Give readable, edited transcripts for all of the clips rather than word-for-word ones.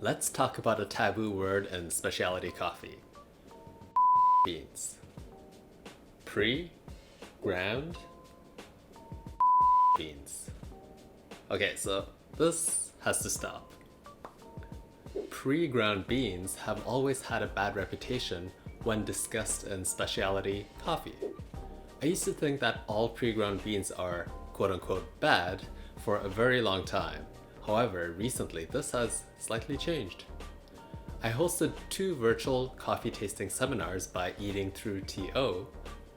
Let's talk about a taboo word in specialty coffee. Beans. Pre-ground beans. Okay, so this has to stop. Pre-ground beans have always had a bad reputation when discussed in specialty coffee. I used to think that all pre-ground beans are quote-unquote bad for a very long time. However, recently this has slightly changed. I hosted 2 virtual coffee tasting seminars by Eating Through TO,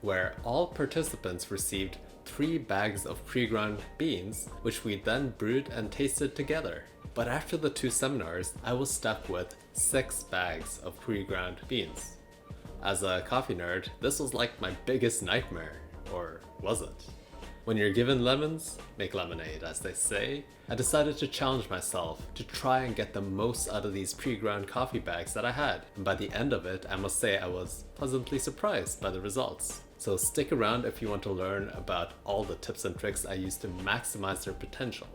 where all participants received 3 bags of pre-ground beans, which we then brewed and tasted together. But after the 2 seminars, I was stuck with 6 bags of pre-ground beans. As a coffee nerd, this was like my biggest nightmare, or was it? When you're given lemons, make lemonade, as they say. I decided to challenge myself to try and get the most out of these pre-ground coffee bags that I had. And by the end of it, I must say I was pleasantly surprised by the results. So stick around if you want to learn about all the tips and tricks I use to maximize their potential.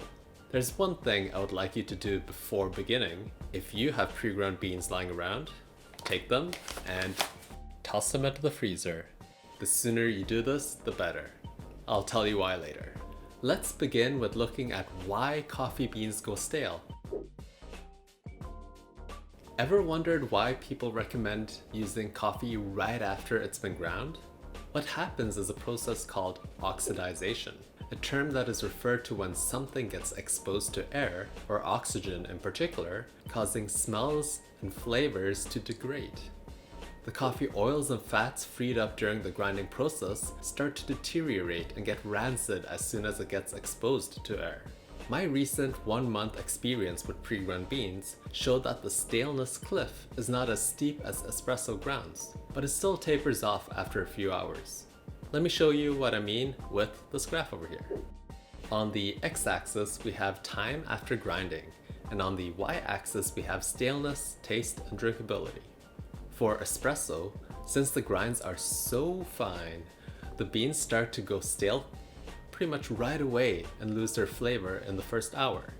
There's one thing I would like you to do before beginning. If you have pre-ground beans lying around, take them and toss them into the freezer. The sooner you do this, the better. I'll tell you why later. Let's begin with looking at why coffee beans go stale. Ever wondered why people recommend using coffee right after it's been ground? What happens is a process called oxidation, a term that is referred to when something gets exposed to air, or oxygen in particular, causing smells and flavors to degrade. The coffee oils and fats freed up during the grinding process start to deteriorate and get rancid as soon as it gets exposed to air. My recent 1-month experience with pre-ground beans showed that the staleness cliff is not as steep as espresso grounds, but it still tapers off after a few hours. Let me show you what I mean with this graph over here. On the x-axis we have time after grinding, and on the y-axis we have staleness, taste, and drinkability. For espresso, since the grinds are so fine, the beans start to go stale pretty much right away and lose their flavor in the first hour.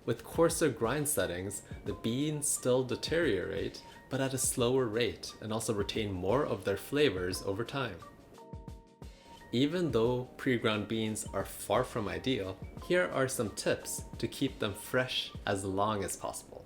With coarser grind settings, the beans still deteriorate, but at a slower rate, and also retain more of their flavors over time. Even though pre-ground beans are far from ideal, here are some tips to keep them fresh as long as possible.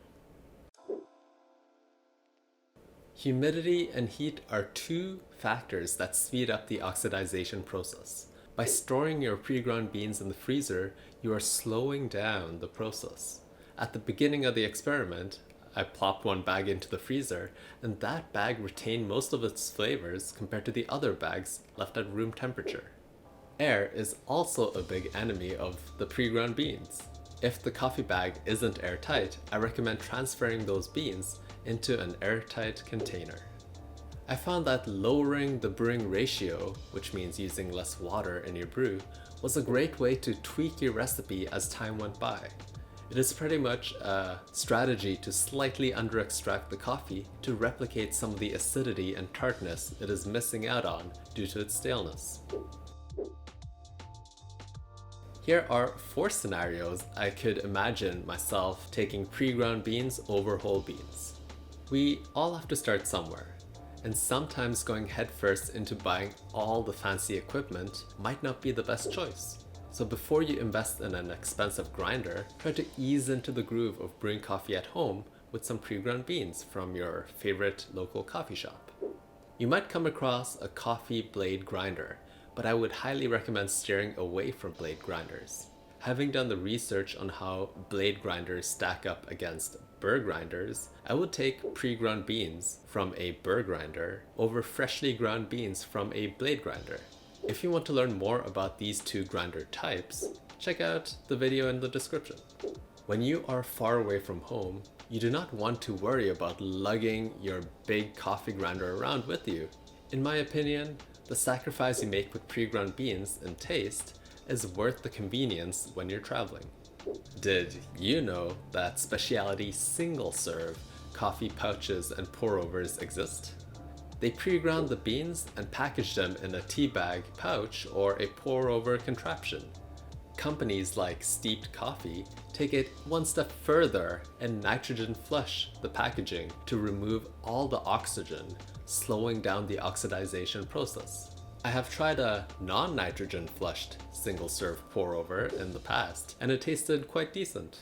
Humidity and heat are 2 factors that speed up the oxidation process. By storing your pre-ground beans in the freezer, you are slowing down the process. At the beginning of the experiment, I plopped 1 bag into the freezer, and that bag retained most of its flavors compared to the other bags left at room temperature. Air is also a big enemy of the pre-ground beans. If the coffee bag isn't airtight, I recommend transferring those beans into an airtight container. I found that lowering the brewing ratio, which means using less water in your brew, was a great way to tweak your recipe as time went by. It is pretty much a strategy to slightly under-extract the coffee to replicate some of the acidity and tartness it is missing out on due to its staleness. Here are 4 scenarios I could imagine myself taking pre-ground beans over whole beans. We all have to start somewhere, and sometimes going headfirst into buying all the fancy equipment might not be the best choice. So before you invest in an expensive grinder, try to ease into the groove of brewing coffee at home with some pre-ground beans from your favorite local coffee shop. You might come across a coffee blade grinder, but I would highly recommend steering away from blade grinders. Having done the research on how blade grinders stack up against burr grinders, I would take pre-ground beans from a burr grinder over freshly ground beans from a blade grinder. If you want to learn more about these 2 grinder types, check out the video in the description. When you are far away from home, you do not want to worry about lugging your big coffee grinder around with you. In my opinion, the sacrifice you make with pre-ground beans in taste is worth the convenience when you're traveling. Did you know that specialty single-serve coffee pouches and pour-overs exist? They pre-ground the beans and package them in a tea bag pouch or a pour-over contraption. Companies like Steeped Coffee take it one step further and nitrogen flush the packaging to remove all the oxygen, slowing down the oxidization process. I have tried a non-nitrogen flushed single serve pour over in the past, and it tasted quite decent.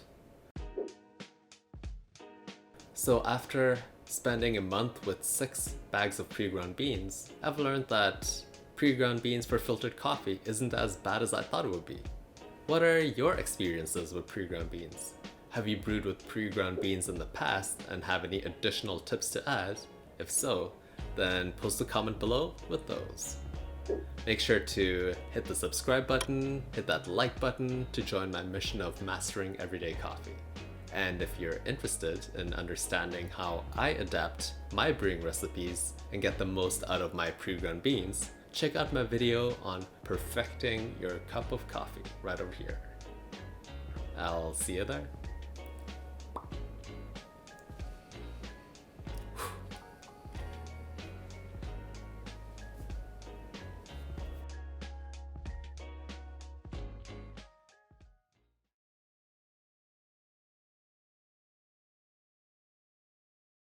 So after spending a month with 6 bags of pre-ground beans, I've learned that pre-ground beans for filtered coffee isn't as bad as I thought it would be. What are your experiences with pre-ground beans? Have you brewed with pre-ground beans in the past and have any additional tips to add? If so, then post a comment below with those. Make sure to hit the subscribe button, hit that like button to join my mission of mastering everyday coffee. And if you're interested in understanding how I adapt my brewing recipes and get the most out of my pre-ground beans, check out my video on perfecting your cup of coffee right over here. I'll see you there.